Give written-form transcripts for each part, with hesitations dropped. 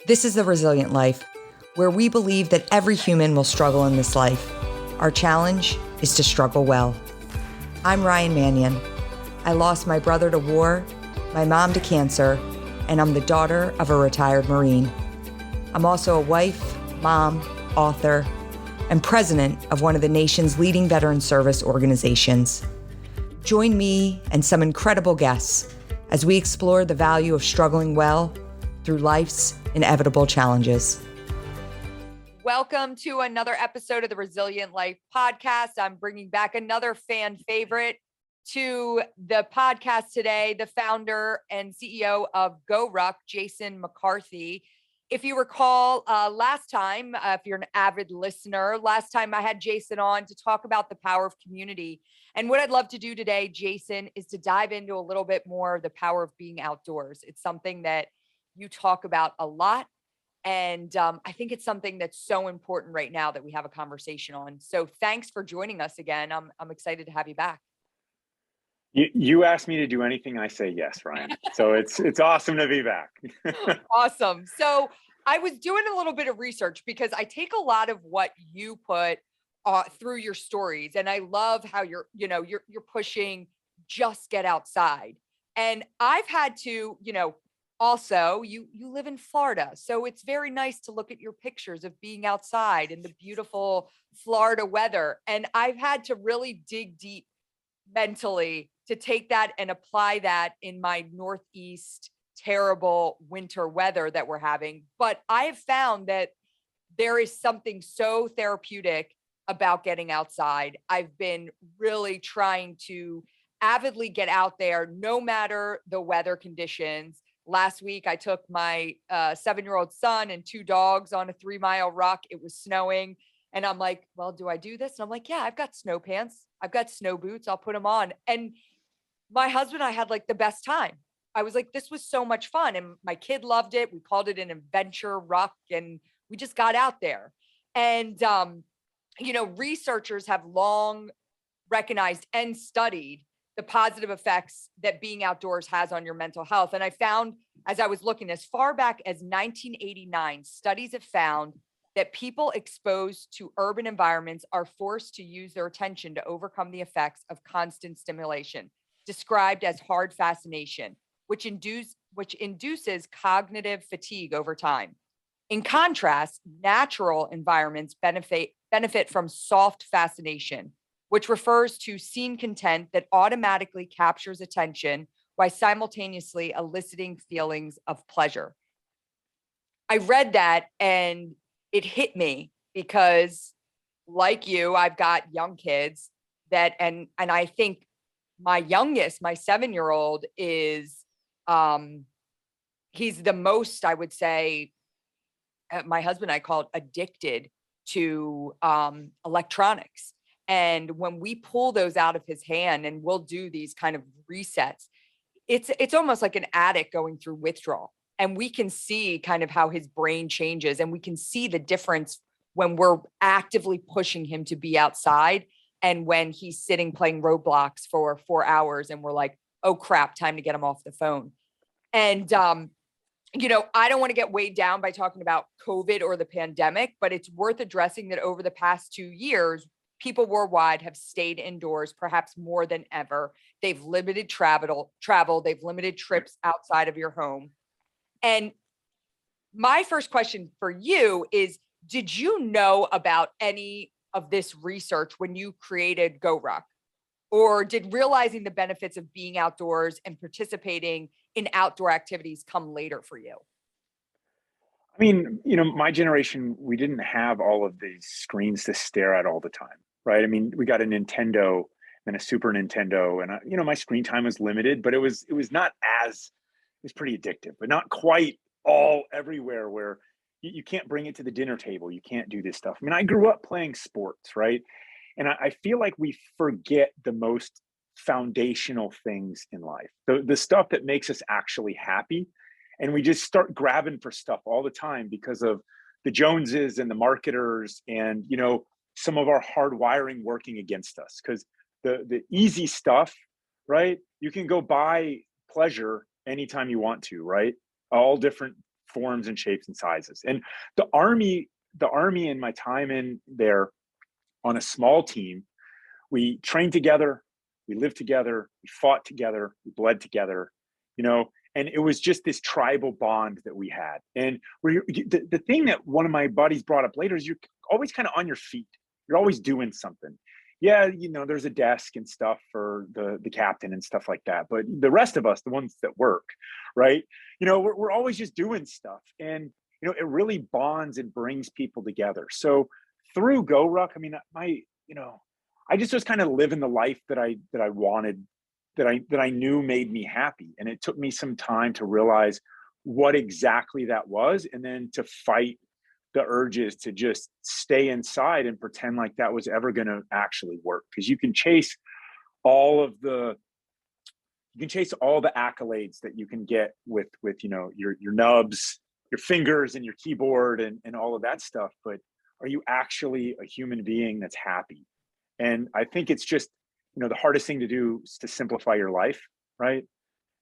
This is The Resilient Life, where we believe that every human will struggle in this life. Our challenge is to struggle well. I'm Ryan Manion. I lost my brother to war, my mom to cancer, and I'm the daughter of a retired Marine. I'm also a wife, mom, author, and president of one of the nation's leading veteran service organizations. Join me and some incredible guests as we explore the value of struggling well through life's inevitable challenges. Welcome to another episode of the Resilient Life podcast. I'm bringing back another fan favorite to the podcast today, the founder and CEO of GORUCK, Jason McCarthy. If you recall, last time, if you're an avid listener, last time I had Jason on to talk about the power of community. And what I'd love to do today, Jason, is to dive into a little bit more of the power of being outdoors. It's something that you talk about a lot. And I think it's something that's so important right now that we have a conversation on. So thanks for joining us again. I'm excited to have you back. You asked me to do anything, I say yes, Ryan. So it's awesome to be back. Awesome. So I was doing a little bit of research because I take a lot of what you put through your stories, and I love how you're pushing just get outside. And I've had to, also you live in Florida, so it's very nice to look at your pictures of being outside in the beautiful Florida weather. And I've had to really dig deep mentally to take that and apply that in my Northeast terrible winter weather that we're having. But I have found that there is something so therapeutic about getting outside. I've been really trying to avidly get out there no matter the weather conditions. Last week, I took my 7-year-old son and 2 dogs on a 3-mile ruck. It was snowing. And I'm like, well, do I do this? And I'm like, yeah, I've got snow pants. I've got snow boots. I'll put them on. And my husband and I had like the best time. I was like, this was so much fun. And my kid loved it. We called it an adventure ruck, and we just got out there. And, researchers have long recognized and studied the positive effects that being outdoors has on your mental health. And I found, as I was looking as far back as 1989, studies have found that people exposed to urban environments are forced to use their attention to overcome the effects of constant stimulation, described as hard fascination, which induces cognitive fatigue over time. In contrast, natural environments benefit from soft fascination, which refers to scene content that automatically captures attention while simultaneously eliciting feelings of pleasure. I read that and it hit me because, like you, I've got young kids and I think my youngest, my 7-year-old, is he's the most, I would say, my husband and I call it addicted to electronics. And when we pull those out of his hand and we'll do these kind of resets, it's almost like an addict going through withdrawal. And we can see kind of how his brain changes, and we can see the difference when we're actively pushing him to be outside and when he's sitting playing Roblox for 4 hours and we're like, oh crap, time to get him off the phone. And, I don't want to get weighed down by talking about COVID or the pandemic, but it's worth addressing that over the past 2 years, people worldwide have stayed indoors, perhaps more than ever. They've limited travel, they've limited trips outside of your home. And my first question for you is, did you know about any of this research when you created GORUCK? Or did realizing the benefits of being outdoors and participating in outdoor activities come later for you? I mean, my generation, we didn't have all of these screens to stare at all the time, right? I mean, we got a Nintendo and a Super Nintendo, and my screen time was limited, but it was pretty addictive, but not quite all everywhere where you can't bring it to the dinner table. You can't do this stuff. I mean, I grew up playing sports, right? And I feel like we forget the most foundational things in life, the stuff that makes us actually happy. And we just start grabbing for stuff all the time because of the Joneses and the marketers and, some of our hard wiring working against us. Because the easy stuff, right? You can go buy pleasure anytime you want to, right? All different forms and shapes and sizes. And the army in my time in there on a small team, we trained together, we lived together, we fought together, we bled together, you know, and it was just this tribal bond that we had. And the thing that one of my buddies brought up later is you're always kind of on your feet. You're always doing something. Yeah, you know, there's a desk and stuff for the captain and stuff like that. But the rest of us, the ones that work, right? You know, we're always just doing stuff. And, you know, it really bonds and brings people together. So through GORUCK, I mean, I just was kind of living the life that I wanted, that I knew made me happy. And it took me some time to realize what exactly that was, and then to fight the urges to just stay inside and pretend like that was ever going to actually work. Because you can chase all the accolades that you can get with you know, your nubs, your fingers and your keyboard and all of that stuff. But are you actually a human being that's happy? And I think it's just, you know, the hardest thing to do is to simplify your life, right?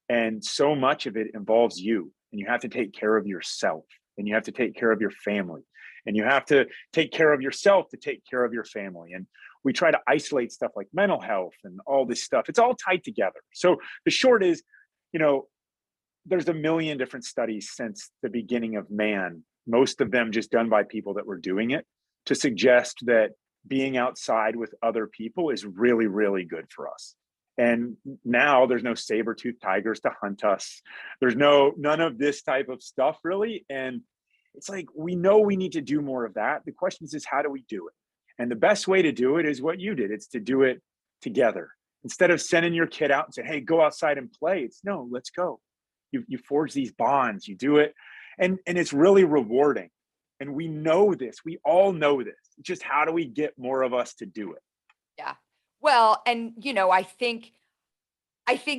And so much of it involves you, and you have to take care of yourself, and you have to take care of your family, and you have to take care of yourself to take care of your family. And we try to isolate stuff like mental health and all this stuff. It's all tied together. So the short is, you know, there's a million different studies since the beginning of man, most of them just done by people that were doing it, to suggest that being outside with other people is really, really good for us. And now there's no saber-toothed tigers to hunt us. There's none of this type of stuff really. And it's like, we know we need to do more of that. The question is how do we do it? And the best way to do it is what you did. It's to do it together. Instead of sending your kid out and say, hey, go outside and play. It's no, let's go. You forge these bonds, you do it. And it's really rewarding. And we know this. We all know this. It's just how do we get more of us to do it? Yeah. Well, and you know, I think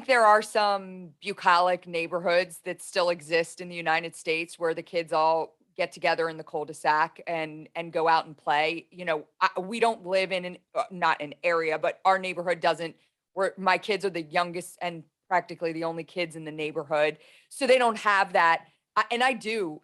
there are some bucolic neighborhoods that still exist in the United States where the kids all get together in the cul-de-sac and go out and play. You know, we don't live in not an area, but our neighborhood doesn't. Where my kids are the youngest and practically the only kids in the neighborhood, so they don't have that. And I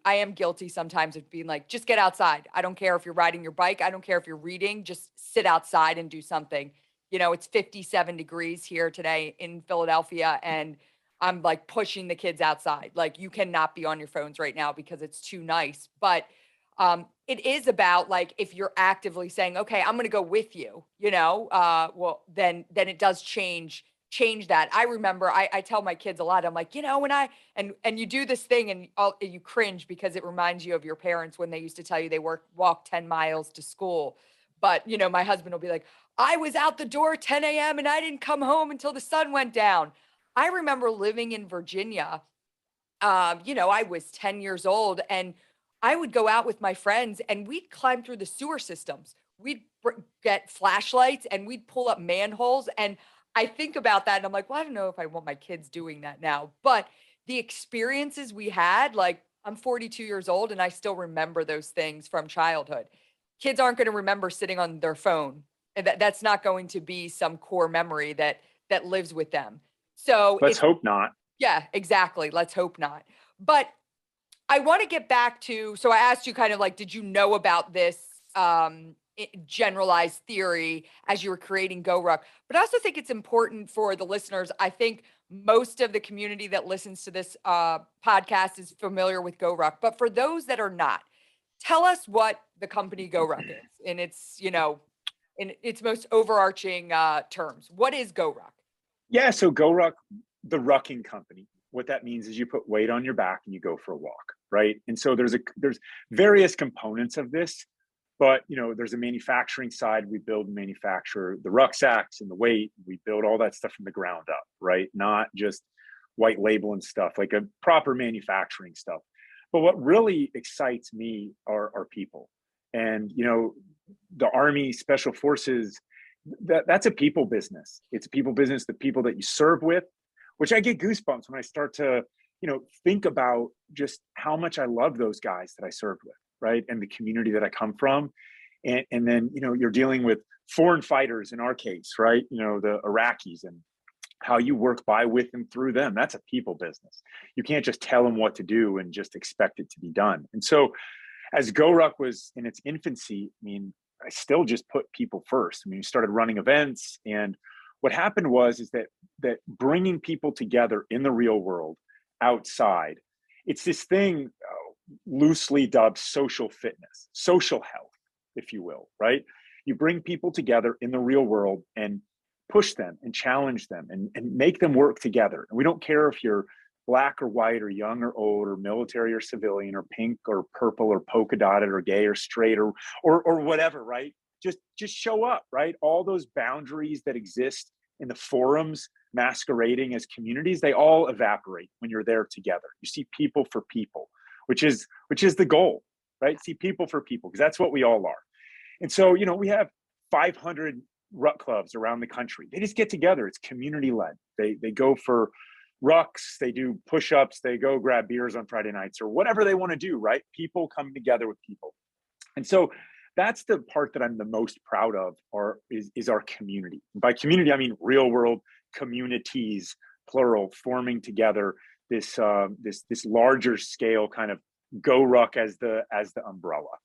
am guilty sometimes of being like, just get outside. I don't care if you're riding your bike. I don't care if you're reading, just sit outside and do something. You know, it's 57 degrees here today in Philadelphia, and I'm like pushing the kids outside. Like, you cannot be on your phones right now because it's too nice. But it is about, like, if you're actively saying, okay, I'm going to go with you, you know, well, then it does change that. I remember I tell my kids a lot. I'm like, you know, when and you do this thing and you cringe because it reminds you of your parents when they used to tell you they walk 10 miles to school. But, you know, my husband will be like, I was out the door 10 a.m. and I didn't come home until the sun went down. I remember living in Virginia. You know, I was 10 years old, and I would go out with my friends and we'd climb through the sewer systems. We'd get flashlights and we'd pull up manholes. And I think about that and I'm like, well, I don't know if I want my kids doing that now. But the experiences we had, like, I'm 42 years old and I still remember those things from childhood. Kids aren't going to remember sitting on their phone. And that's not going to be some core memory that lives with them. So Let's it's, hope not. yeah, exactly. Let's hope not. But I want to get back to, so I asked you kind of like, did you know about this generalized theory as you were creating GORUCK? But I also think it's important for the listeners. I think most of the community that listens to this podcast is familiar with GORUCK. But for those that are not, tell us what the company GORUCK is in its, you know, in its most overarching terms. What is GORUCK? Yeah, so GORUCK, the rucking company. What that means is you put weight on your back and you go for a walk, right? And so there's various components of this, but you know, there's a manufacturing side. We build and manufacture the rucksacks and the weight. We build all that stuff from the ground up, right? Not just white label and stuff, like a proper manufacturing stuff. But what really excites me are people. And you know, the Army Special Forces, that's a people business. It's a people business, the people that you serve with, which I get goosebumps when I start to, you know, think about just how much I love those guys that I served with, right? And the community that I come from. And then, you know, you're dealing with foreign fighters in our case, right? You know, the Iraqis, and how you work by, with, and through them. That's a people business. You can't just tell them what to do and just expect it to be done. And so as GORUCK was in its infancy, I mean, I still just put people first. I mean, we started running events, and what happened is that bringing people together in the real world outside, it's this thing loosely dubbed social fitness, social health, if you will, right? You bring people together in the real world and push them and challenge them and make them work together. And we don't care if you're black or white or young or old or military or civilian or pink or purple or polka dotted or gay or straight or whatever, right? Just show up, right? All those boundaries that exist in the forums masquerading as communities, they all evaporate when you're there together. You see people for people, which is the goal, right? See people for people, because that's what we all are. And so, we have 500 ruck clubs around the country. They just get together. It's community led. They go for rucks, they do push-ups, they go grab beers on Friday nights or whatever they want to do, right? People coming together with people. And so that's the part that I'm the most proud of, is our community. By community, I mean real world communities, plural, forming together this larger scale kind of GORUCK as the umbrella.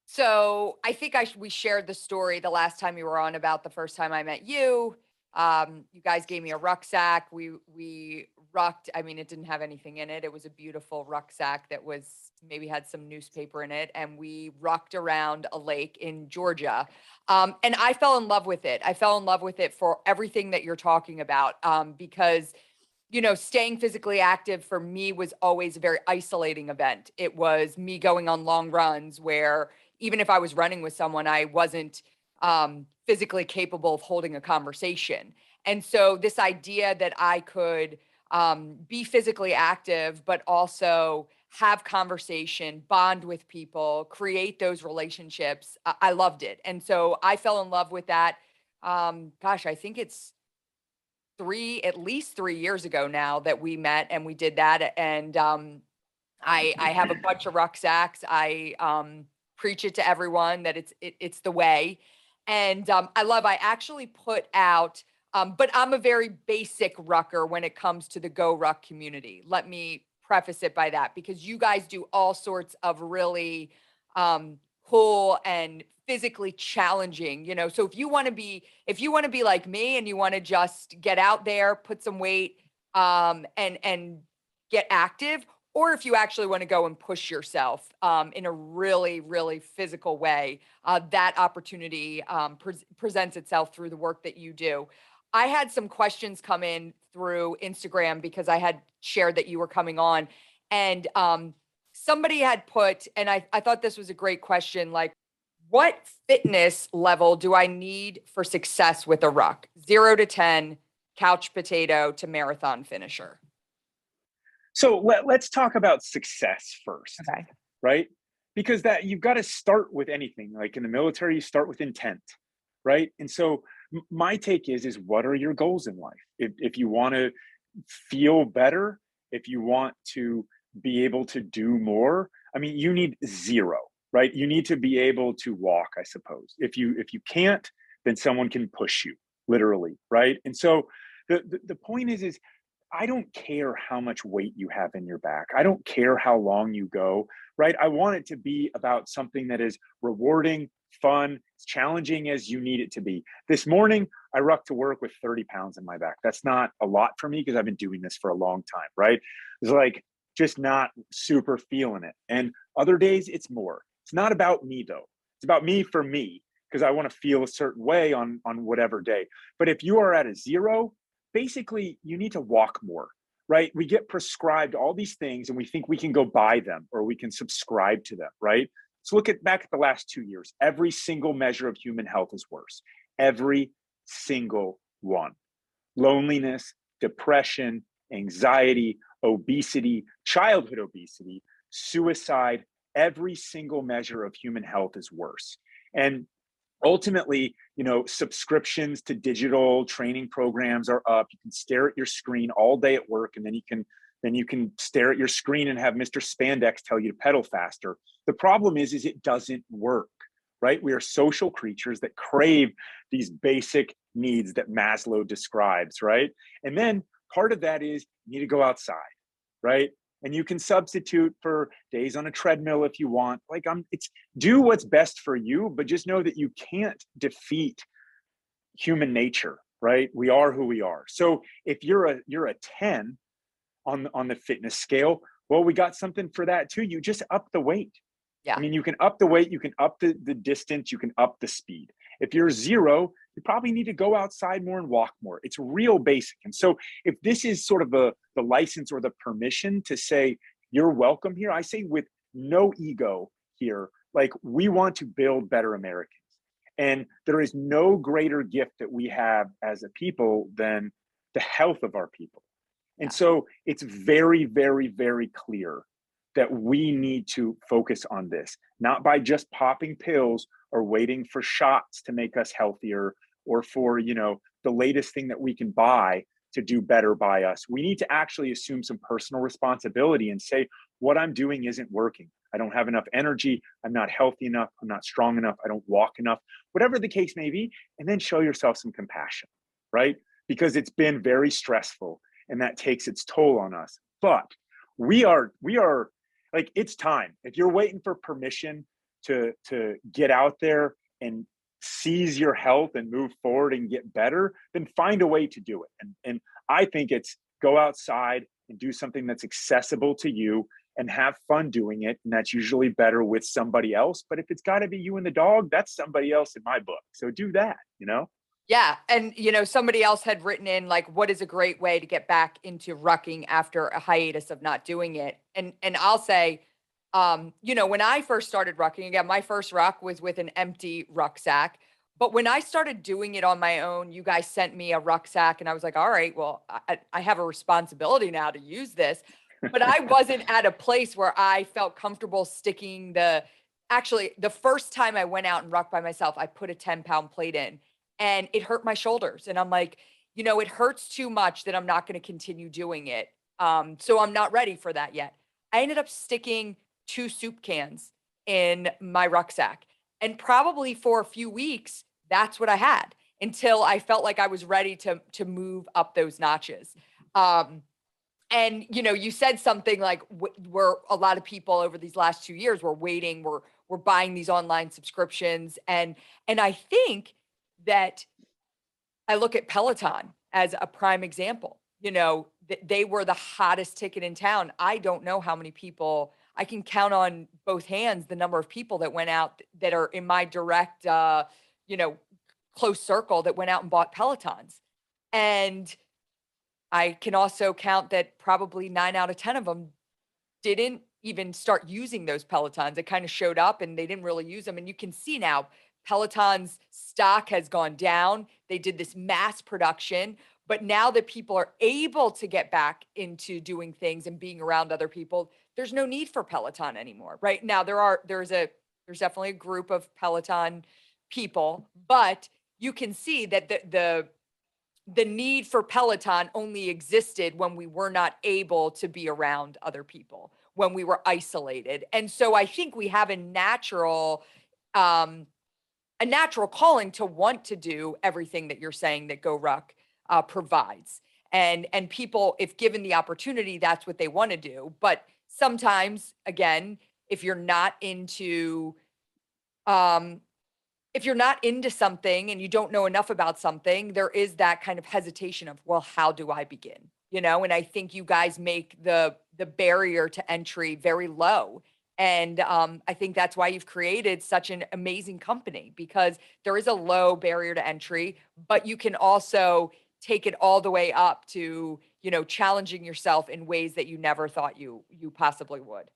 So I think we shared the story the last time you were on about the first time I met you. You guys gave me a rucksack. We rucked. I mean, it didn't have anything in it. It was a beautiful rucksack that maybe had some newspaper in it. And we rucked around a lake in Georgia. And I fell in love with it. I fell in love with it for everything that you're talking about, because staying physically active for me was always a very isolating event. It was me going on long runs where even if I was running with someone, I wasn't physically capable of holding a conversation. And so this idea that I could be physically active, but also have conversation, bond with people, create those relationships, I loved it. And so I fell in love with that. I think it's at least 3 years ago now that we met and we did that. And I have a bunch of rucksacks. I preach it to everyone that it's the way. And I actually put out, but I'm a very basic rucker when it comes to the GORUCK community. Let me preface it by that, because you guys do all sorts of really cool and physically challenging, so if you want to be like me and you want to just get out there, put some weight, and get active, or if you actually want to go and push yourself in a really, really physical way, that opportunity presents itself through the work that you do. I had some questions come in through Instagram because I had shared that you were coming on, and somebody had put, and I thought this was a great question, like, what fitness level do I need for success with a ruck? 0 to 10, couch potato to marathon finisher. So let's talk about success first, Okay. right? Because that you've got to start with anything. Like in the military, you start with intent, right? And so my take is what are your goals in life? If you want to feel better, if you want to be able to do more, I mean, you need 0, right? You need to be able to walk, I suppose. If you can't, then someone can push you, literally, right? And so the point is I don't care how much weight you have in your back. I don't care how long you go, right? I want it to be about something that is rewarding, fun, challenging as you need it to be. This morning, I rucked to work with 30 pounds in my back. That's not a lot for me because I've been doing this for a long time, right? It's like just not super feeling it. And other days, it's more. It's not about me, though. It's about me for me, because I want to feel a certain way on whatever day. But if you are at a 0, basically, you need to walk more, right? We get prescribed all these things and we think we can go buy them or we can subscribe to them, right? So look back at the last 2 years. Every single measure of human health is worse. Every single one. Loneliness, depression, anxiety, obesity, childhood obesity, suicide, every single measure of human health is worse. And ultimately, subscriptions to digital training programs are up. You can stare at your screen all day at work, and then you can stare at your screen and have Mr. Spandex tell you to pedal faster. The problem is it doesn't work, right? We are social creatures that crave these basic needs that Maslow describes, right? And then part of that is you need to go outside, right? And you can substitute for days on a treadmill if you want. Like it's do what's best for you, but just know that you can't defeat human nature, right? We are who we are. So if you're a 10 on the fitness scale, well, we got something for that too. You just up the weight. Yeah. I mean, you can up the weight, you can up the distance, you can up the speed. If you're 0, you probably need to go outside more and walk more. It's real basic. And so if this is sort of the license or the permission to say, you're welcome here, I say with no ego here, like we want to build better Americans. And there is no greater gift that we have as a people than the health of our people. And so it's very, very, very clear that we need to focus on this, not by just popping pills or waiting for shots to make us healthier or for, the latest thing that we can buy to do better by us. We need to actually assume some personal responsibility and say, what I'm doing isn't working. I don't have enough energy. I'm not healthy enough. I'm not strong enough. I don't walk enough, whatever the case may be. And then show yourself some compassion, right? Because it's been very stressful and that takes its toll on us. But we are like, it's time. If you're waiting for permission to get out there and seize your health and move forward and get better, then find a way to do it. And I think it's go outside and do something that's accessible to you and have fun doing it. And that's usually better with somebody else. But if it's got to be you and the dog, that's somebody else in my book. So do that, Yeah. And, somebody else had written in like, what is a great way to get back into rucking after a hiatus of not doing it? And I'll say, when I first started rucking, again, my first ruck was with an empty rucksack. But when I started doing it on my own, you guys sent me a rucksack and I was like, all right, well, I have a responsibility now to use this. But I wasn't at a place where I felt comfortable sticking actually, the first time I went out and rucked by myself, I put a 10-pound plate in. And it hurt my shoulders. And I'm like, it hurts too much that I'm not going to continue doing it. So I'm not ready for that yet. I ended up sticking 2 soup cans in my rucksack. And probably for a few weeks, that's what I had until I felt like I was ready to move up those notches. And, you said something like where a lot of people over these last 2 years were waiting, we're buying these online subscriptions. And I think that I look at Peloton as a prime example. They were the hottest ticket in town. I don't know how many people, I can count on both hands the number of people that went out that are in my direct, close circle that went out and bought Pelotons. And I can also count that probably 9 out of 10 of them didn't even start using those Pelotons. It kind of showed up and they didn't really use them. And you can see now Peloton's stock has gone down. They did this mass production, but now that people are able to get back into doing things and being around other people, there's no need for Peloton anymore. Right now, there's definitely a group of Peloton people, but you can see that the need for Peloton only existed when we were not able to be around other people, when we were isolated. And so I think we have a natural calling to want to do everything that you're saying that GORUCK provides. And people, if given the opportunity, that's what they want to do. But sometimes, again, if you're not into something and you don't know enough about something, there is that kind of hesitation of, well, how do I begin? And I think you guys make the barrier to entry very low. And I think that's why you've created such an amazing company, because there is a low barrier to entry, but you can also take it all the way up to, challenging yourself in ways that you never thought you possibly would.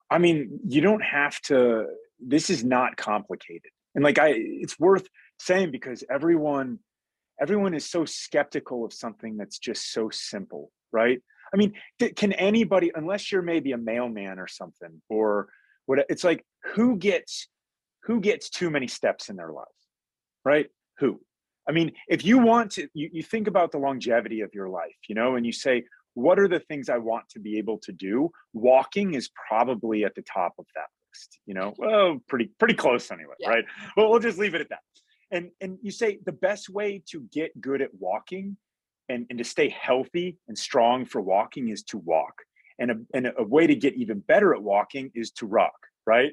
I mean, you don't have to, this is not complicated. And it's worth saying because everyone is so skeptical of something that's just so simple, right? I mean, can anybody, unless you're maybe a mailman or something, or what? It's like, who gets too many steps in their life, right? Who? I mean, if you want to, you think about the longevity of your life, and you say, what are the things I want to be able to do? Walking is probably at the top of that list, well, pretty close anyway, yeah. Right? Well, we'll just leave it at that. And you say the best way to get good at walking and to stay healthy and strong for walking is to walk. And a way to get even better at walking is to ruck, right?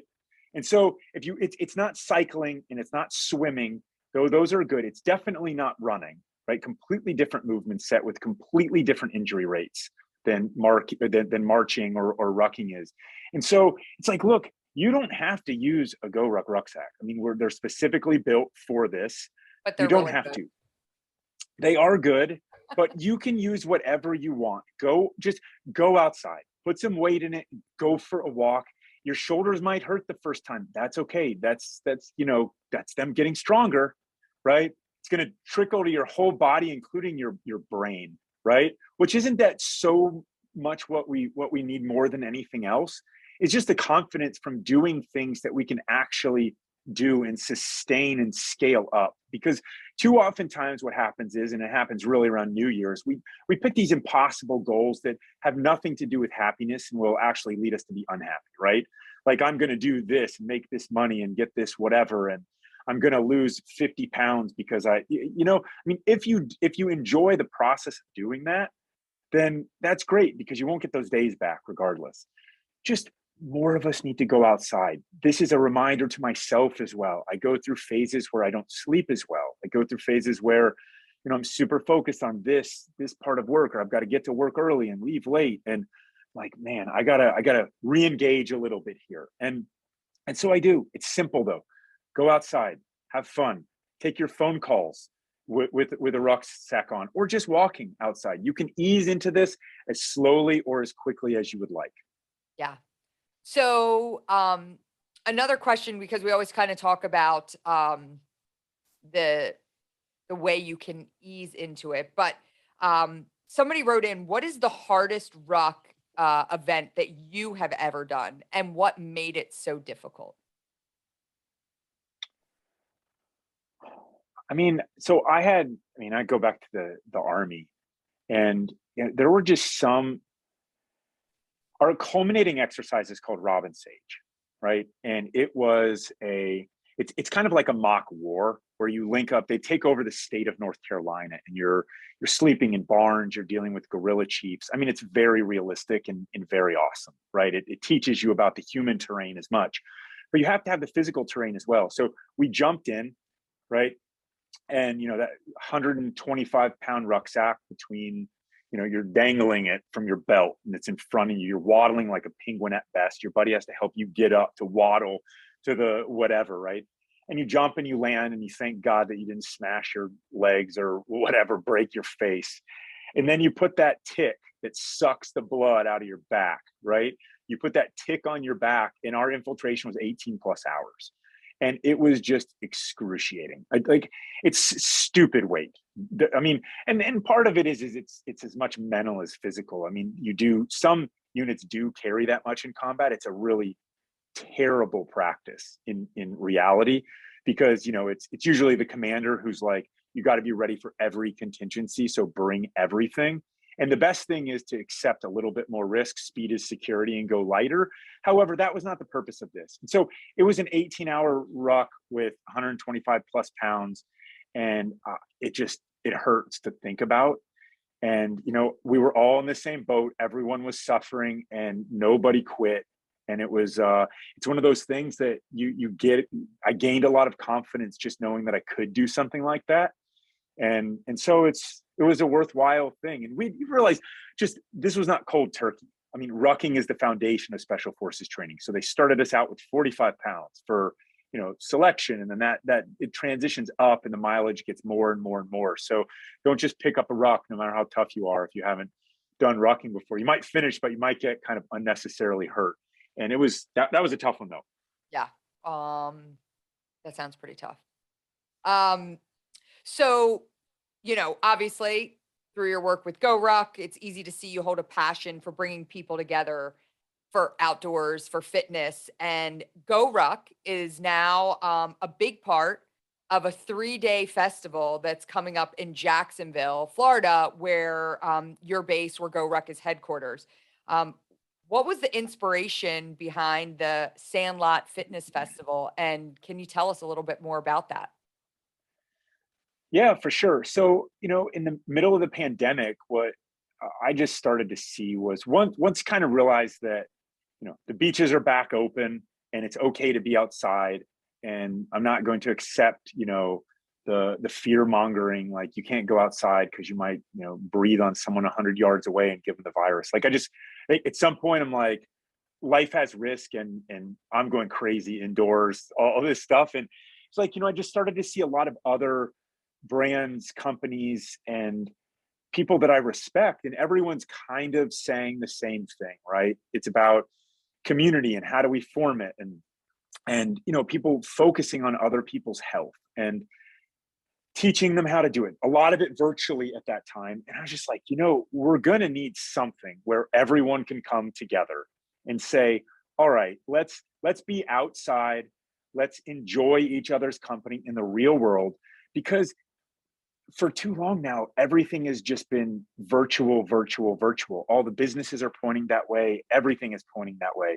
And so if you, it's not cycling and it's not swimming, though those are good. It's definitely not running, right? Completely different movement set with completely different injury rates than marching or rucking is. And so it's like, look, you don't have to use a GORUCK rucksack. I mean, they're specifically built for this. But You they're don't really have good. to. They are good, but you can use whatever you want. Just go outside, put some weight in it, go for a walk. Your shoulders might hurt the first time. That's okay. That's them getting stronger, right? It's going to trickle to your whole body, including your brain, right? Which isn't that so much what we need more than anything else. It's just the confidence from doing things that we can actually do and sustain and scale up. Because too oftentimes what happens is, and it happens really around New Year's, we pick these impossible goals that have nothing to do with happiness and will actually lead us to be unhappy, right? Like, I'm going to do this, make this money and get this whatever, and I'm going to lose 50 pounds because if you enjoy the process of doing that, then that's great, because you won't get those days back regardless. Just more of us need to go outside. This is a reminder to myself as well. I go through phases where I don't sleep as well. I go through phases where, I'm super focused on this part of work, or I've got to get to work early and leave late. And like, man, I gotta re-engage a little bit here. And so I do. It's simple though. Go outside, have fun, take your phone calls with a rucksack on, or just walking outside. You can ease into this as slowly or as quickly as you would like. Yeah. So, another question, because we always kind of talk about the way you can ease into it, but somebody wrote in, what is the hardest ruck event that you have ever done, and what made it so difficult? I go back to the Army, and there were just our culminating exercise is called Robin Sage, right? And it's kind of like a mock war where you link up. They take over the state of North Carolina, and you're sleeping in barns. You're dealing with guerrilla chiefs. I mean, it's very realistic and very awesome, right? It teaches you about the human terrain as much, but you have to have the physical terrain as well. So we jumped in, right? And that 125-pound rucksack between, you're dangling it from your belt and it's in front of you. You're waddling like a penguin at best. Your buddy has to help you get up to waddle to the whatever, right? And you jump and you land and you thank God that you didn't smash your legs or whatever, break your face. And then you put that tick that sucks the blood out of your back, right? You put that tick on your back, and our infiltration was 18 plus hours. And it was just excruciating. It's stupid weight. I mean, and part of it is it's as much mental as physical. I mean, some units do carry that much in combat. It's a really terrible practice in reality, because it's usually the commander who's like, you got to be ready for every contingency, so bring everything. And the best thing is to accept a little bit more risk. Speed is security, and go lighter. However, that was not the purpose of this. And so it was an 18-hour ruck with 125 plus pounds. And it hurts to think about. And, we were all in the same boat. Everyone was suffering and nobody quit. And it was, it's one of those things that I gained a lot of confidence just knowing that I could do something like that. And so it was a worthwhile thing. And we realized this was not cold turkey. I mean, rucking is the foundation of special forces training. So they started us out with 45 pounds for, selection. And then that it transitions up and the mileage gets more and more and more. So don't just pick up a ruck, no matter how tough you are. If you haven't done rucking before, you might finish, but you might get kind of unnecessarily hurt. And that was a tough one though. Yeah. That sounds pretty tough. So, obviously through your work with GORUCK, it's easy to see you hold a passion for bringing people together for outdoors, for fitness. And GORUCK is now a big part of a 3-day festival that's coming up in Jacksonville, Florida, where you're based, where GORUCK is headquarters. What was the inspiration behind the Sandlot Fitness Festival? And can you tell us a little bit more about that? Yeah, for sure. So, in the middle of the pandemic, what I just started to see was once kind of realized that, the beaches are back open and it's okay to be outside. And I'm not going to accept, the fear mongering, like you can't go outside because you might, breathe on someone 100 yards away and give them the virus. Like at some point, I'm like, life has risk and I'm going crazy indoors, all this stuff. And it's like, I just started to see a lot of other brands, companies, and people that I respect, and everyone's kind of saying the same thing, right? It's about community and how do we form it, and people focusing on other people's health and teaching them how to do it. A lot of it virtually at that time, and I was just like, we're going to need something where everyone can come together and say, all right, let's be outside, let's enjoy each other's company in the real world, because for too long now, everything has just been virtual, virtual, virtual. All the businesses are pointing that way. Everything is pointing that way.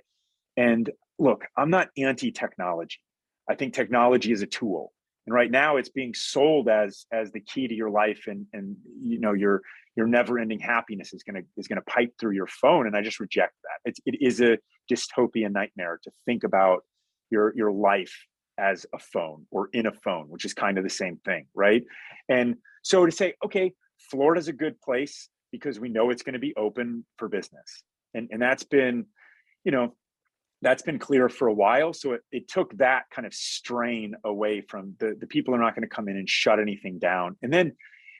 And look, I'm not anti-technology. I think technology is a tool. And right now it's being sold as the key to your life, and your never-ending happiness is gonna pipe through your phone. And I just reject that. It is a dystopian nightmare to think about your life as a phone or in a phone, which is kind of the same thing, right? And so to say, okay, Florida's a good place because we know it's going to be open for business. And that's been, that's been clear for a while. So it took that kind of strain away from the people are not going to come in and shut anything down. And then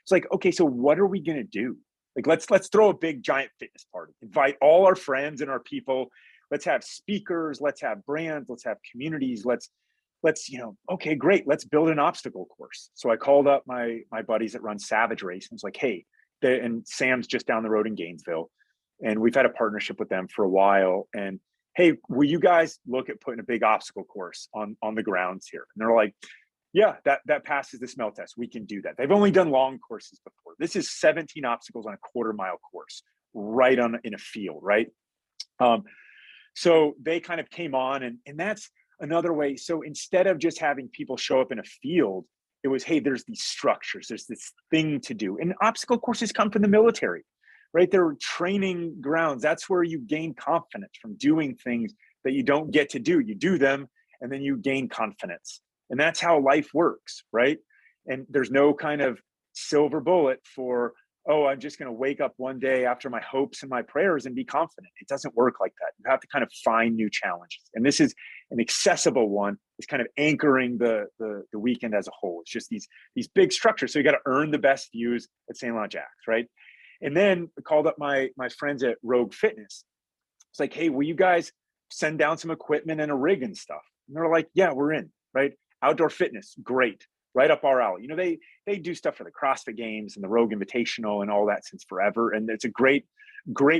it's like, okay, so what are we going to do? Like, let's throw a big giant fitness party, invite all our friends and our people. Let's have speakers, let's have brands, let's have communities, let's okay, great, let's build an obstacle course. So I called up my buddies that run Savage Race and was like, hey, and Sam's just down the road in Gainesville, and we've had a partnership with them for a while. And hey, will you guys look at putting a big obstacle course on the grounds here? And they're like, yeah, that passes the smell test. We can do that. They've only done long courses before. This is 17 obstacles on a quarter-mile course, right in a field, right? So they kind of came on, and that's another way. So instead of just having people show up in a field, it was, hey, there's these structures, there's this thing to do. And obstacle courses come from the military, right? They're training grounds. That's where you gain confidence from doing things that you don't get to do. You do them, and then you gain confidence. And that's how life works, right? And there's no kind of silver bullet for, oh, I'm just going to wake up one day after my hopes and my prayers and be confident. It doesn't work like that. You have to kind of find new challenges. And this is an accessible one. It's kind of anchoring the weekend as a whole. It's just these big structures. So you got to earn the best views at Sandlot JAX, right? And then I called up my friends at GORUCK Fitness. It's like, hey, will you guys send down some equipment and a rig and stuff? And they're like, yeah, we're in, right? Outdoor fitness, great. Right up our alley. They do stuff for the CrossFit Games and the Rogue Invitational and all that since forever. And it's a great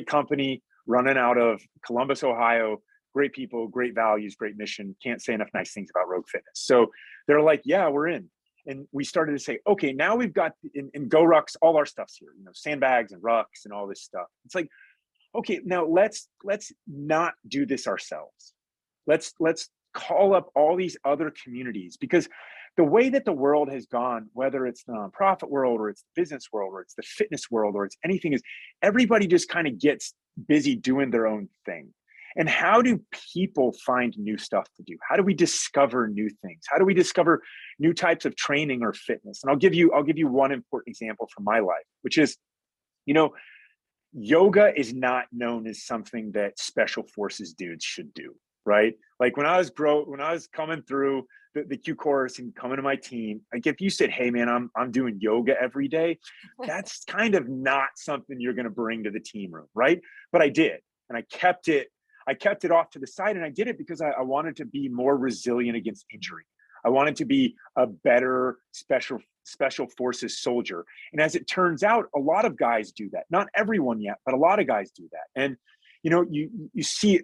company running out of Columbus, Ohio. Great people, great values, great mission. Can't say enough nice things about GORUCK Fitness. So they're like, yeah, we're in. And we started to say, okay, now we've got in GORUCKs, all our stuff's here, sandbags and rucks and all this stuff. It's like, okay, now let's not do this ourselves. Let's call up all these other communities, because the way that the world has gone, whether it's the nonprofit world or it's the business world or it's the fitness world or it's anything, is everybody just kind of gets busy doing their own thing. And how do people find new stuff to do? How do we discover new things? How do we discover new types of training or fitness? And I'll give you one important example from my life, which is, yoga is not known as something that special forces dudes should do, right? Like when I was coming through the Q course and coming to my team, like if you said, hey man, I'm doing yoga every day, that's kind of not something you're going to bring to the team room, right? But I did, and I kept it off to the side, and I did it because I wanted to be more resilient against injury. I wanted to be a better special forces soldier. And as it turns out, a lot of guys do that. Not everyone yet, but a lot of guys do that. And you see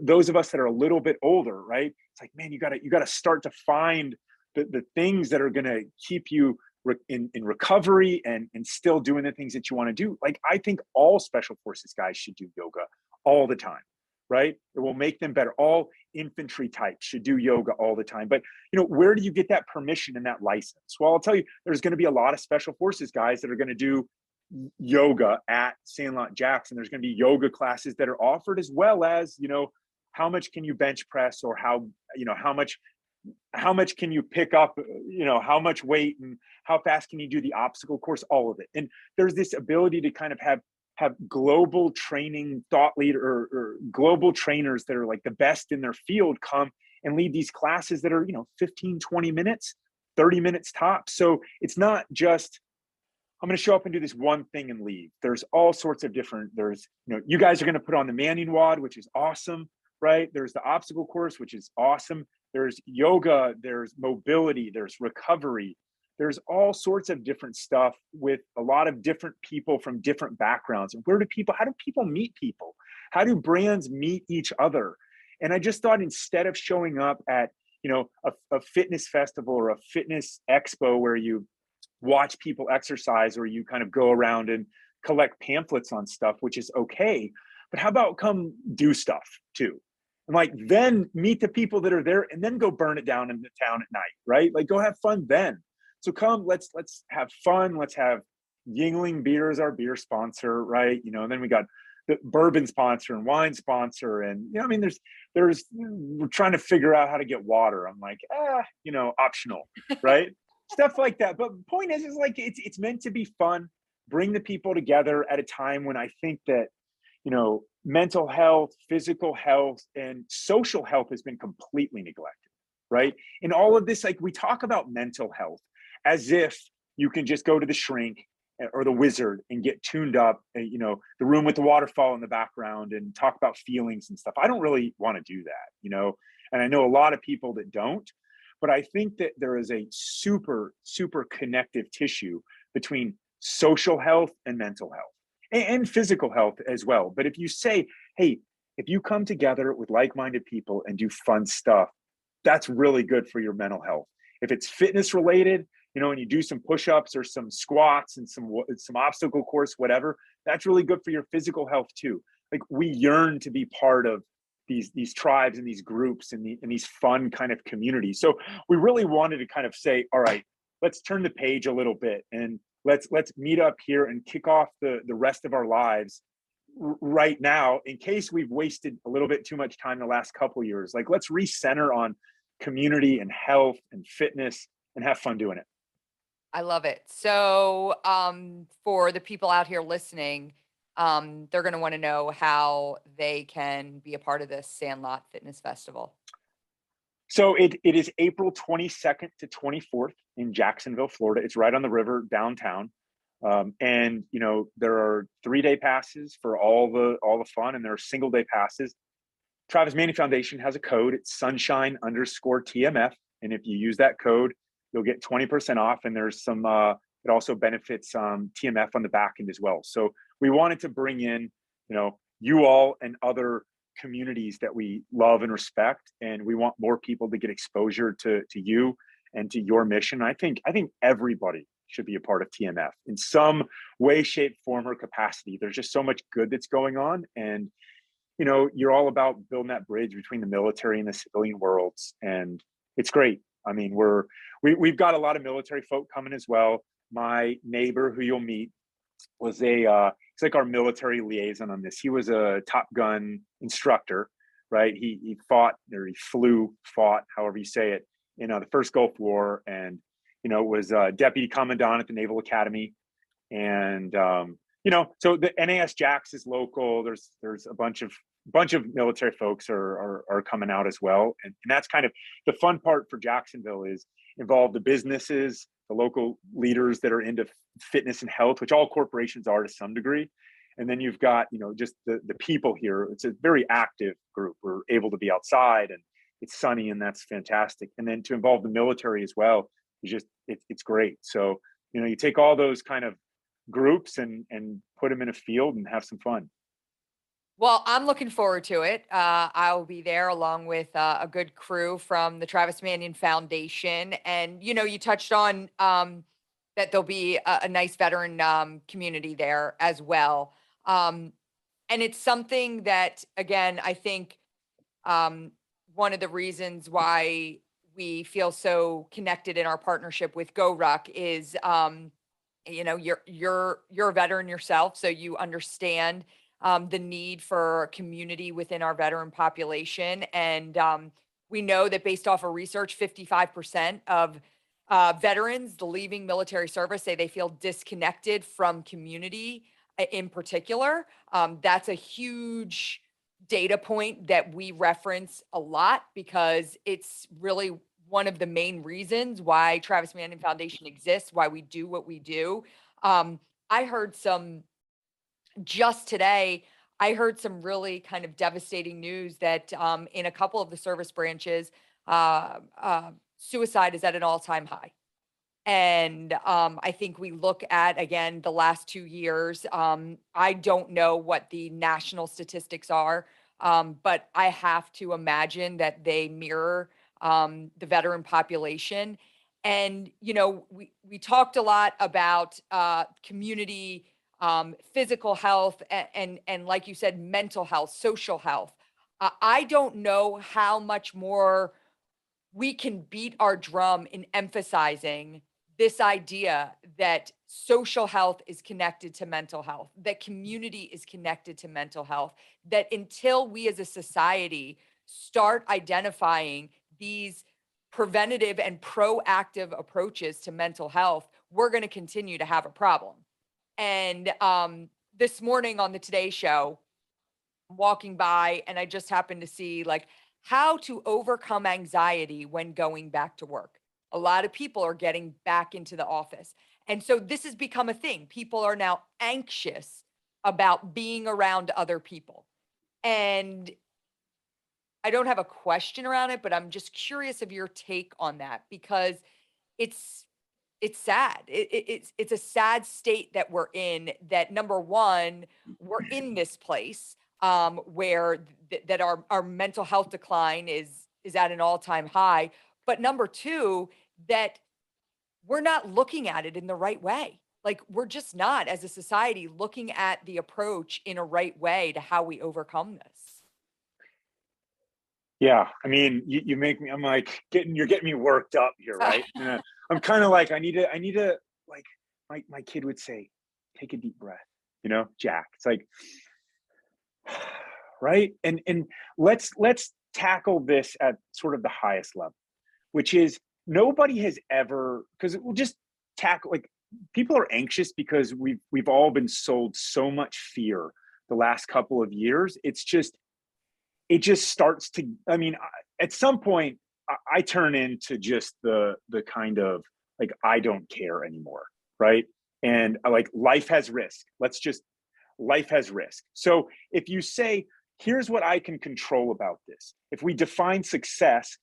those of us that are a little bit older, right? It's like, man, you gotta start to find the things that are gonna keep you in recovery and still doing the things that you want to do. Like, I think all special forces guys should do yoga all the time, right? It will make them better. All infantry types should do yoga all the time. But, where do you get that permission and that license? Well, I'll tell you, there's going to be a lot of special forces guys that are going to do yoga at Sandlot JAX, and there's going to be yoga classes that are offered, as well as, how much can you bench press, or how much can you pick up, how much weight, and how fast can you do the obstacle course, all of it. And there's this ability to kind of have global training thought leader or global trainers that are like the best in their field come and lead these classes that are, 15, 20 minutes, 30 minutes tops. So it's not just, I'm going to show up and do this one thing and leave. There's all sorts of different, you guys are going to put on the Manion WOD, which is awesome, right? There's the obstacle course, which is awesome. There's yoga, there's mobility, there's recovery. There's all sorts of different stuff with a lot of different people from different backgrounds. And how do people meet people? How do brands meet each other? And I just thought, instead of showing up at, a fitness festival or a fitness expo where you watch people exercise, or you kind of go around and collect pamphlets on stuff, which is okay, but how about come do stuff too? And then meet the people that are there, and then go burn it down in the town at night, right? Go have fun then. So come, let's have fun. Let's have Yingling Beer as our beer sponsor, right? And then we got the bourbon sponsor and wine sponsor. And, there's, we're trying to figure out how to get water. I'm like, optional, right? Stuff like that. But the point is it's meant to be fun. Bring the people together at a time when I think that, mental health, physical health, and social health has been completely neglected, right? In all of this, we talk about mental health as if you can just go to the shrink or the wizard and get tuned up, the room with the waterfall in the background, and talk about feelings and stuff. I don't really want to do that, and I know a lot of people that don't, but I think that there is a super, super connective tissue between social health and mental health and physical health as well. But if you say, hey, if you come together with like-minded people and do fun stuff, that's really good for your mental health. If it's fitness related, and you do some push-ups or some squats and some obstacle course, whatever, that's really good for your physical health too. We yearn to be part of these tribes and these groups and these fun kind of communities. So we really wanted to kind of say, all right, let's turn the page a little bit, and let's meet up here and kick off the rest of our lives right now, in case we've wasted a little bit too much time the last couple of years. Let's recenter on community and health and fitness and have fun doing it. I love it. So for the people out here listening, they're going to want to know how they can be a part of this Sandlot Fitness Festival. So it is April 22nd to 24th in Jacksonville, Florida. It's right on the river downtown. And there are 3-day passes for all the fun, and there are single-day passes. Travis Manion Foundation has a code. It's sunshine_TMF. And if you use that code, you'll get 20% off. And there's some, it also benefits TMF on the back end as well. So we wanted to bring in, you all and other communities that we love and respect. And we want more people to get exposure to you and to your mission. I think everybody should be a part of TMF in some way, shape, form, or capacity. There's just so much good that's going on. And, you're all about building that bridge between the military and the civilian worlds. And it's great. I mean, we've got a lot of military folk coming as well. My neighbor, who you'll meet, was he's like our military liaison on this. He was a Top Gun instructor, right? He fought, however you say it, in the first Gulf War, and was deputy commandant at the Naval Academy. And so the NAS JAX is local. There's a bunch of military folks are coming out as well. And that's kind of the fun part for Jacksonville, is involve the businesses, the local leaders that are into fitness and health, which all corporations are to some degree. And then you've got, just the people here. It's a very active group. We're able to be outside, and it's sunny, and that's fantastic. And then to involve the military as well, it's great. So, you take all those kind of groups and put them in a field and have some fun. Well, I'm looking forward to it. I'll be there along with a good crew from the Travis Manion Foundation. And, you touched on that there'll be a nice veteran community there as well. And it's something that, again, I think one of the reasons why we feel so connected in our partnership with GORUCK is, you're a veteran yourself, so you understand the need for community within our veteran population. And we know that based off of research, 55% of veterans leaving military service say they feel disconnected from community in particular. That's a huge data point that we reference a lot because it's really one of the main reasons why Travis Manion Foundation exists, why we do what we do. I heard just today, I heard some really kind of devastating news that in a couple of the service branches, suicide is at an all-time high. And I think we look at, again, the last 2 years. I don't know what the national statistics are, but I have to imagine that they mirror the veteran population. And, we talked a lot about community, physical health, and like you said, mental health, social health. I don't know how much more we can beat our drum in emphasizing this idea that social health is connected to mental health, that community is connected to mental health, that until we as a society start identifying these preventative and proactive approaches to mental health, we're going to continue to have a problem. And this morning on the Today Show, I'm walking by and I just happened to see like how to overcome anxiety when going back to work. A lot of people are getting back into the office. And so this has become a thing. People are now anxious about being around other people. And I don't have a question around it, but I'm just curious of your take on that because it's sad. It's a sad state that we're in. That number one, we're in this place where that our mental health decline is at an all time high. But number two, that we're not looking at it in the right way. Like we're just not, as a society, looking at the approach in a right way to how we overcome this. Yeah, I mean, you make me. I'm like you're getting me worked up here, right? I'm kind of like I need to like my kid would say, take a deep breath, Jack. It's like, right, and let's tackle this at sort of the highest level, which is nobody has ever, because we'll just tackle like people are anxious because we've all been sold so much fear the last couple of years. It just starts to, I mean, at some point I turn into just the kind of like, I don't care anymore. Right. And I like life has risk. Life has risk. So if you say, here's what I can control about this. If we define success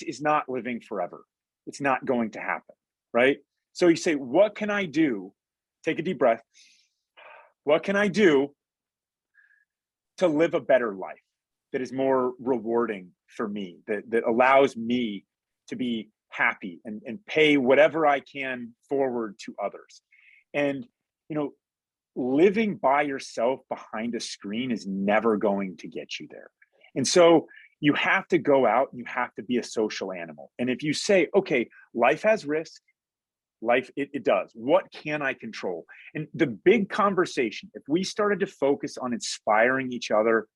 is not living forever. It's not going to happen. Right. So you say, what can I do? Take a deep breath. What can I do to live a better life that is more rewarding for me, that allows me to be happy and pay whatever I can forward to others? And, living by yourself behind a screen is never going to get you there. And so you have to go out and you have to be a social animal. And if you say, okay, life has risk, it does. What can I control? And the big conversation, if we started to focus on inspiring each other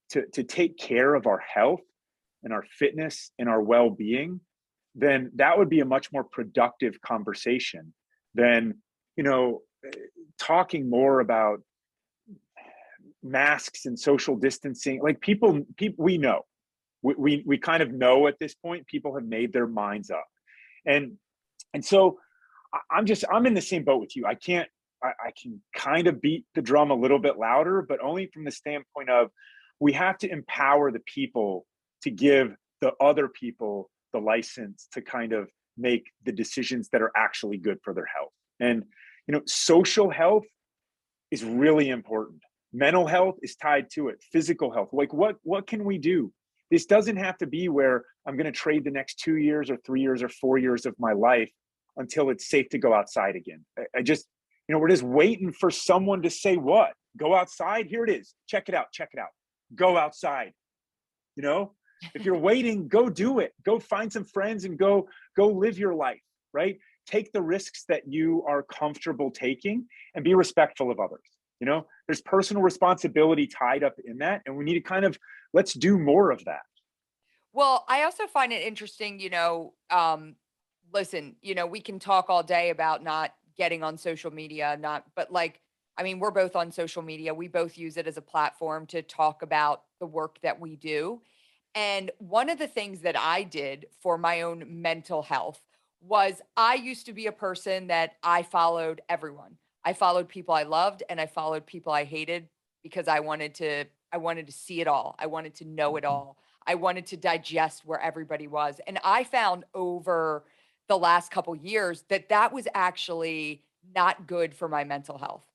to take care of our health and our fitness and our well-being, then that would be a much more productive conversation than, talking more about masks and social distancing. Like people we know, we kind of know at this point, people have made their minds up. And so I'm in the same boat with you. I can kind of beat the drum a little bit louder, but only from the standpoint of we have to empower the people to give the other people the license to kind of make the decisions that are actually good for their health. And, social health is really important. Mental health is tied to it. Physical health. Like what can we do? This doesn't have to be where I'm going to trade the next 2 years or 3 years or 4 years of my life until it's safe to go outside again. I just, we're just waiting for someone to say what. Go outside. Here it is. Check it out. Check it out. Go outside. You know, if you're waiting, go do it. Go find some friends and go live your life, right? Take the risks that you are comfortable taking and be respectful of others. You know, there's personal responsibility tied up in that. And we need to kind of, let's do more of that. Well, I also find it interesting, listen, we can talk all day about not getting on social media, but like, I mean, we're both on social media. We both use it as a platform to talk about the work that we do. And one of the things that I did for my own mental health was I used to be a person that I followed everyone. I followed people I loved and I followed people I hated because I wanted to see it all. I wanted to know it all. I wanted to digest where everybody was. And I found over the last couple years that that was actually not good for my mental health.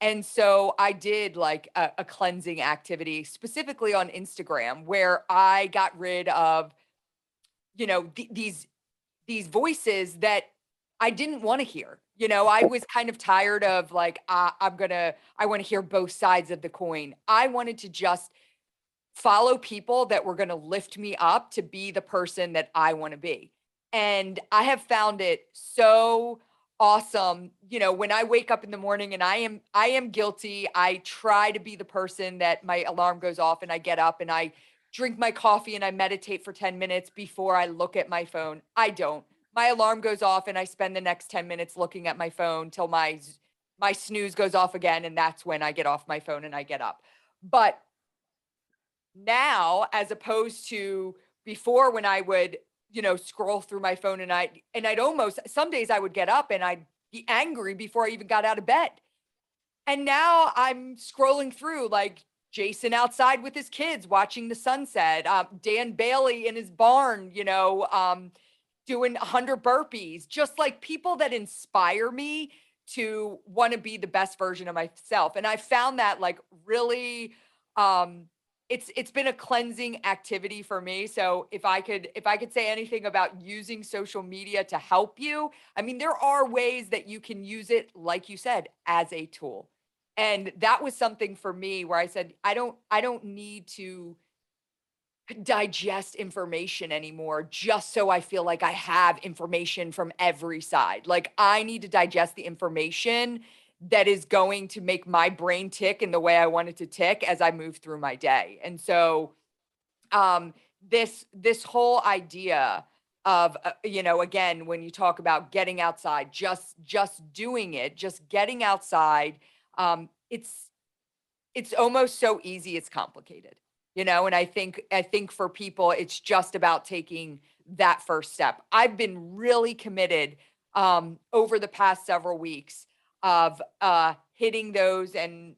And so I did like a cleansing activity specifically on Instagram where I got rid of, these voices that I didn't want to hear. I was kind of tired of like, I want to hear both sides of the coin. I wanted to just follow people that were going to lift me up to be the person that I want to be. And I have found it so awesome. When I wake up in the morning and I am guilty. I try to be the person that my alarm goes off and I get up and I drink my coffee and I meditate for 10 minutes before I look at my phone. I don't. My alarm goes off and I spend the next 10 minutes looking at my phone till my snooze goes off again, and that's when I get off my phone and I get up. But now, as opposed to before, when I would scroll through my phone and I'd almost, some days I would get up and I'd be angry before I even got out of bed. And now I'm scrolling through like Jason outside with his kids watching the sunset, Dan Bailey in his barn, doing 100 burpees, just like people that inspire me to want to be the best version of myself. And I found that like really, it's been a cleansing activity for me. So if I could say anything about using social media to help you, I mean, there are ways that you can use it, like you said, as a tool. And that was something for me where I said, I don't need to digest information anymore just so I feel like I have information from every side. Like I need to digest the information that is going to make my brain tick in the way I want it to tick as I move through my day. And so this whole idea of again, when you talk about getting outside, just doing it, just getting outside, it's almost so easy it's complicated. And I think for people it's just about taking that first step. I've been really committed over the past several weeks of hitting those, and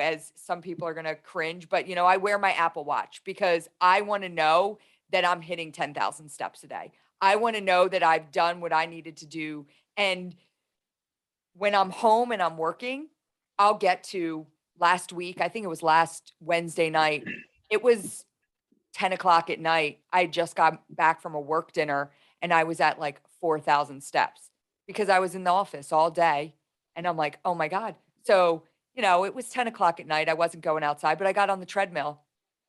as some people are going to cringe, but I wear my Apple Watch because I want to know that I'm hitting 10,000 steps a day. I want to know that I've done what I needed to do. And when I'm home and I'm working, I'll get to last week. I think it was last Wednesday night. It was 10 o'clock at night. I just got back from a work dinner and I was at like 4,000 steps because I was in the office all day. And I'm like, oh my God. So, it was 10 o'clock at night. I wasn't going outside, but I got on the treadmill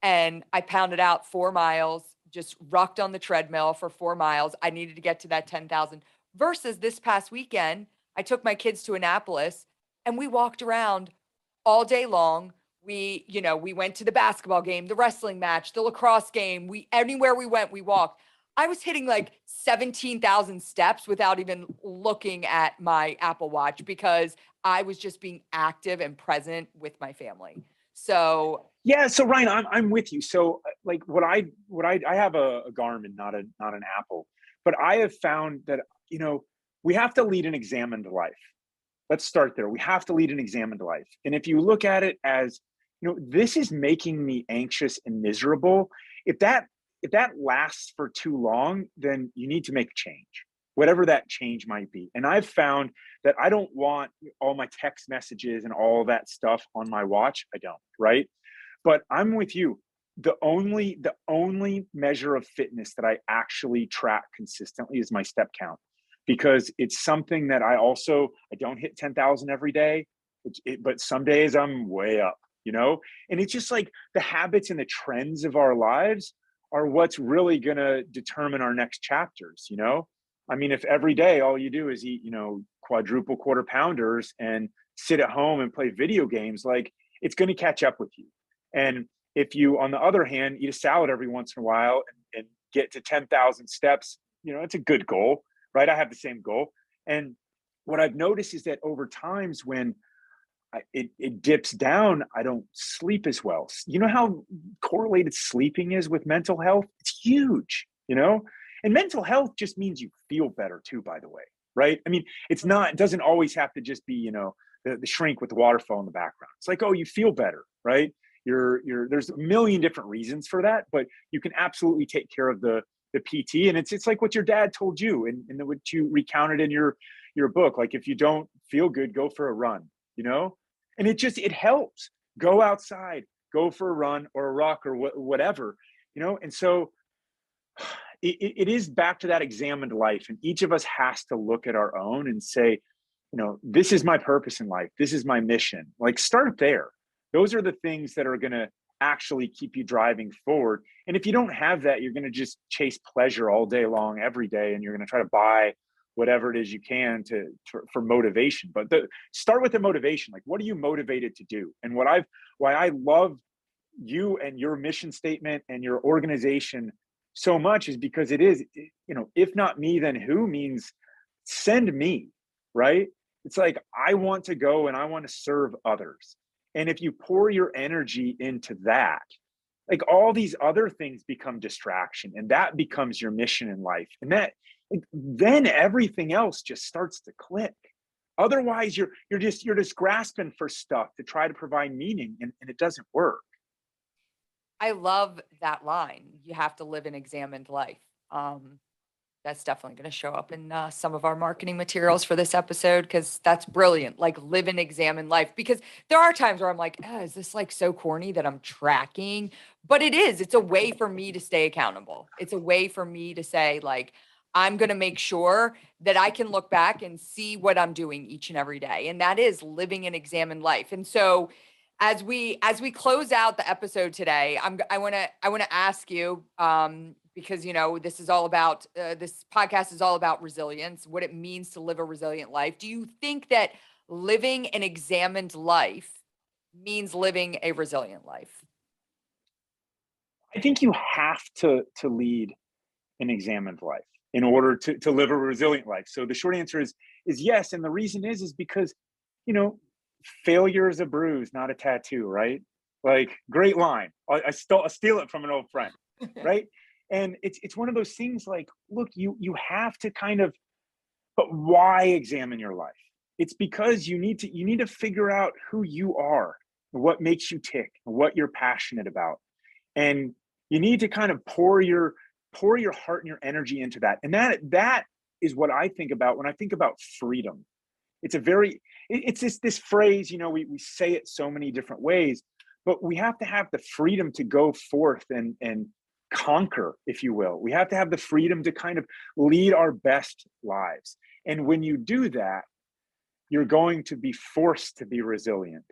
and I pounded out 4 miles, just rucked on the treadmill for 4 miles. I needed to get to that 10,000 versus this past weekend. I took my kids to Annapolis and we walked around all day long. We went to the basketball game, the wrestling match, the lacrosse game. Anywhere we went, we walked. I was hitting like 17,000 steps without even looking at my Apple Watch because I was just being active and present with my family. So yeah. So Ryan, I'm with you. So like I have a Garmin, not an Apple, but I have found that, we have to lead an examined life. Let's start there. We have to lead an examined life. And if you look at it as, this is making me anxious and miserable, if that lasts for too long, then you need to make a change, whatever that change might be. And I've found that I don't want all my text messages and all that stuff on my watch. I don't, right? But I'm with you. The only measure of fitness that I actually track consistently is my step count, because it's something that I don't hit 10,000 every day. But some days I'm way up, you know? And it's just like the habits and the trends of our lives are what's really going to determine our next chapters, you know? I mean, if every day all you do is eat, you know, quadruple quarter pounders and sit at home and play video games, like it's going to catch up with you. And if you, on the other hand, eat a salad every once in a while and get to 10,000 steps, you know, it's a good goal, right? I have the same goal. And what I've noticed is that over times when it dips down, I don't sleep as well. You know how correlated sleeping is with mental health? It's huge, you know? And mental health just means you feel better too, by the way, right? I mean, it doesn't always have to just be, you know, the shrink with the waterfall in the background. It's like, oh, you feel better, right? There's a million different reasons for that, but you can absolutely take care of the PT. And it's like what your dad told you and what you recounted in your book. Like, if you don't feel good, go for a run, you know? And it helps. Go outside, go for a run or a ruck or whatever, you know? And so it is back to that examined life. And each of us has to look at our own and say, you know, this is my purpose in life. This is my mission. Like, start there. Those are the things that are going to actually keep you driving forward. And if you don't have that, you're going to just chase pleasure all day long, every day. And you're going to try to buy whatever it is you can for motivation. But start with the motivation. Like, what are you motivated to do? And why I love you and your mission statement and your organization so much is because it is, you know, if not me, then who means send me, right? It's like, I want to go and I want to serve others. And if you pour your energy into that, like, all these other things become distraction, and that becomes your mission in life. And that, then everything else just starts to click. Otherwise, you're just grasping for stuff to try to provide meaning, and it doesn't work. I love that line. You have to live an examined life. That's definitely going to show up in some of our marketing materials for this episode, because that's brilliant. Like, live an examined life, because there are times where I'm like, oh, is this like so corny that I'm tracking? But it's a way for me to stay accountable. It's a way for me to say, like, I'm going to make sure that I can look back and see what I'm doing each and every day. And that is living an examined life. And so as we close out the episode today, I want to ask you, because, you know, this podcast is all about resilience, what it means to live a resilient life. Do you think that living an examined life means living a resilient life? I think you have to lead an examined life in order to live a resilient life. So the short answer is yes. And the reason is because, you know, failure is a bruise, not a tattoo, right? Like, great line. I steal it from an old friend, right? And it's one of those things, like, look, you have to kind of, but why examine your life? It's because you need to figure out who you are, what makes you tick, what you're passionate about. And you need to kind of pour your heart and your energy into that. And that is what I think about when I think about freedom. It's this phrase, you know, we say it so many different ways, but we have to have the freedom to go forth and conquer, if you will. We have to have the freedom to kind of lead our best lives. And when you do that, you're going to be forced to be resilient,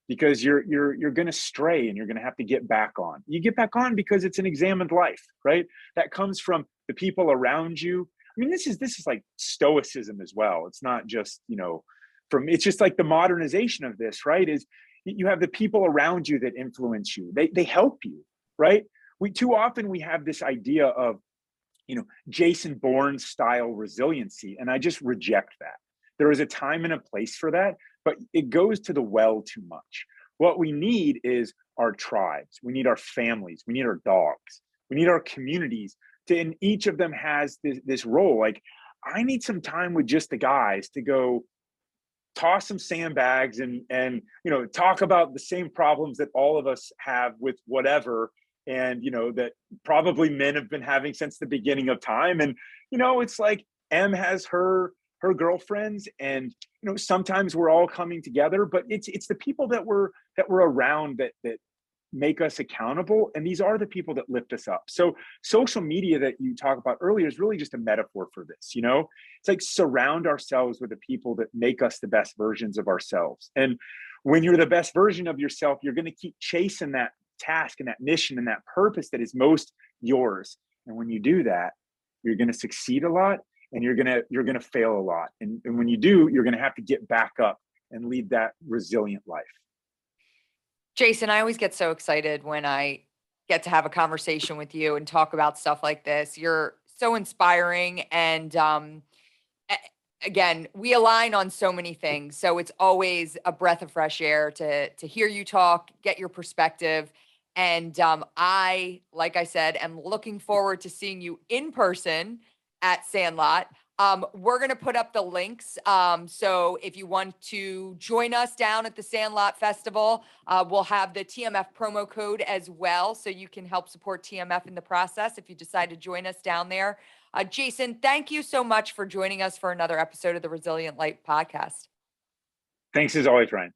because you're going to stray and you're going to have to get back on. You get back on because it's an examined life, right? That comes from the people around you. I mean, this is like stoicism as well. It's not just, you know, it's just like the modernization of this, right? Is you have the people around you that influence you. They help you, right? Too often we have this idea of, you know, Jason Bourne style resiliency, and I just reject that. There is a time and a place for that, but it goes to the well too much. What we need is our tribes. We need our families. We need our dogs. We need our communities. And each of them has this role. Like, I need some time with just the guys to go toss some sandbags and you know, talk about the same problems that all of us have with whatever, and, you know, that probably men have been having since the beginning of time. And, you know, it's like M has her girlfriends, and, you know, sometimes we're all coming together, but it's the people that we're around that make us accountable. And these are the people that lift us up. So social media that you talked about earlier is really just a metaphor for this. It's like surround ourselves with the people that make us the best versions of ourselves. And when you're the best version of yourself, you're going to keep chasing that task and that mission and that purpose that is most yours. And when you do that, you're going to succeed a lot, and you're going to fail a lot. And when you do, you're going to have to get back up and lead that resilient life. Jason, I always get so excited when I get to have a conversation with you and talk about stuff like this. You're so inspiring. And again, we align on so many things. So it's always a breath of fresh air to hear you talk, get your perspective. And I, like I said, am looking forward to seeing you in person at Sandlot. We're going to put up the links. So if you want to join us down at the Sandlot Festival, we'll have the TMF promo code as well. So you can help support TMF in the process if you decide to join us down there. Jason, thank you so much for joining us for another episode of the Resilient Life podcast. Thanks as always, Ryan.